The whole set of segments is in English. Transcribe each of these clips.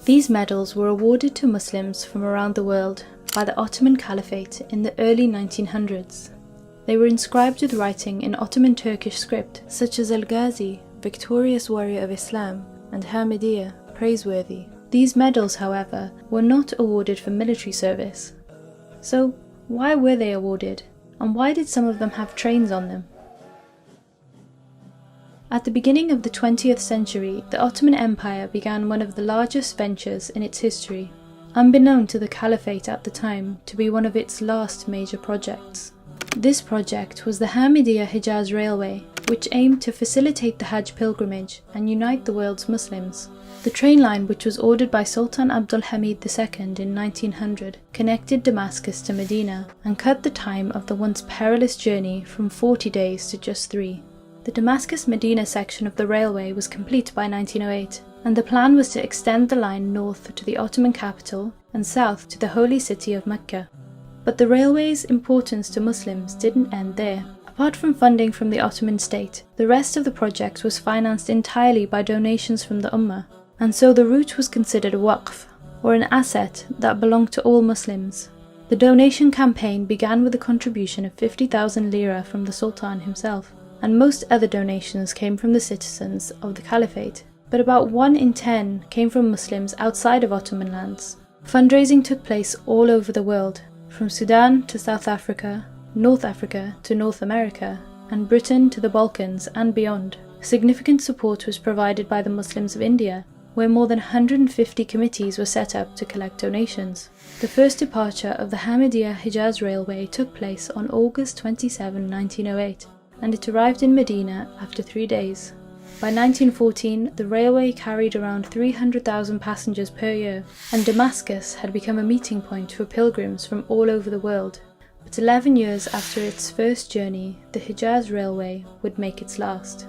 These medals were awarded to Muslims from around the world by the Ottoman Caliphate in the early 1900s. They were inscribed with writing in Ottoman Turkish script such as Al-Ghazi, victorious warrior of Islam, and Hamidiyya, praiseworthy. These medals, however, were not awarded for military service. So, why were they awarded, and why did some of them have trains on them? At the beginning of the 20th century, the Ottoman Empire began one of the largest ventures in its history, unbeknown to the Caliphate at the time to be one of its last major projects. This project was the Hamidiyya Hejaz Railway, which aimed to facilitate the Hajj pilgrimage and unite the world's Muslims. The train line, which was ordered by Sultan Abdul Hamid II in 1900, connected Damascus to Medina and cut the time of the once perilous journey from 40 days to just 3. The Damascus-Medina section of the railway was complete by 1908, and the plan was to extend the line north to the Ottoman capital and south to the holy city of Mecca. But the railway's importance to Muslims didn't end there. Apart from funding from the Ottoman state, the rest of the project was financed entirely by donations from the Ummah, and so the route was considered a waqf, or an asset that belonged to all Muslims. The donation campaign began with a contribution of 50,000 lira from the Sultan himself, and most other donations came from the citizens of the Caliphate, but about 1 in 10 came from Muslims outside of Ottoman lands. Fundraising took place all over the world, from Sudan to South Africa, North Africa to North America, and Britain to the Balkans and beyond. Significant support was provided by the Muslims of India, where more than 150 committees were set up to collect donations. The first departure of the Hamidiyya Hejaz Railway took place on August 27, 1908, and it arrived in Medina after 3 days. By 1914, the railway carried around 300,000 passengers per year, and Damascus had become a meeting point for pilgrims from all over the world. But 11 years after its first journey, the Hejaz Railway would make its last.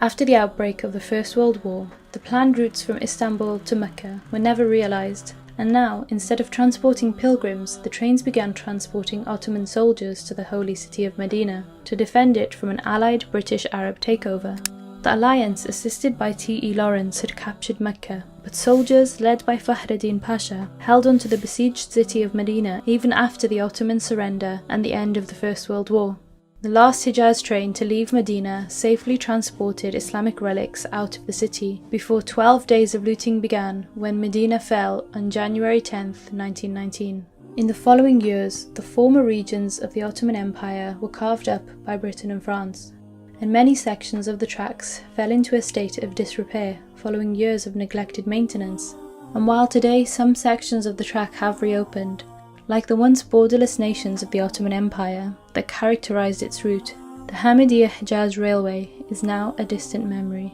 After the outbreak of the First World War, the planned routes from Istanbul to Mecca were never realized, and now, instead of transporting pilgrims, the trains began transporting Ottoman soldiers to the holy city of Medina to defend it from an allied British-Arab takeover. The alliance, assisted by T.E. Lawrence, had captured Mecca, but soldiers led by Fakhreddin Pasha held on to the besieged city of Medina even after the Ottoman surrender and the end of the First World War. The last Hejaz train to leave Medina safely transported Islamic relics out of the city before 12 days of looting began when Medina fell on January 10, 1919. In the following years, the former regions of the Ottoman Empire were carved up by Britain and France, and many sections of the tracks fell into a state of disrepair following years of neglected maintenance. And while today some sections of the track have reopened, like the once borderless nations of the Ottoman Empire that characterized its route, the Hamidiyya Hejaz Railway is now a distant memory.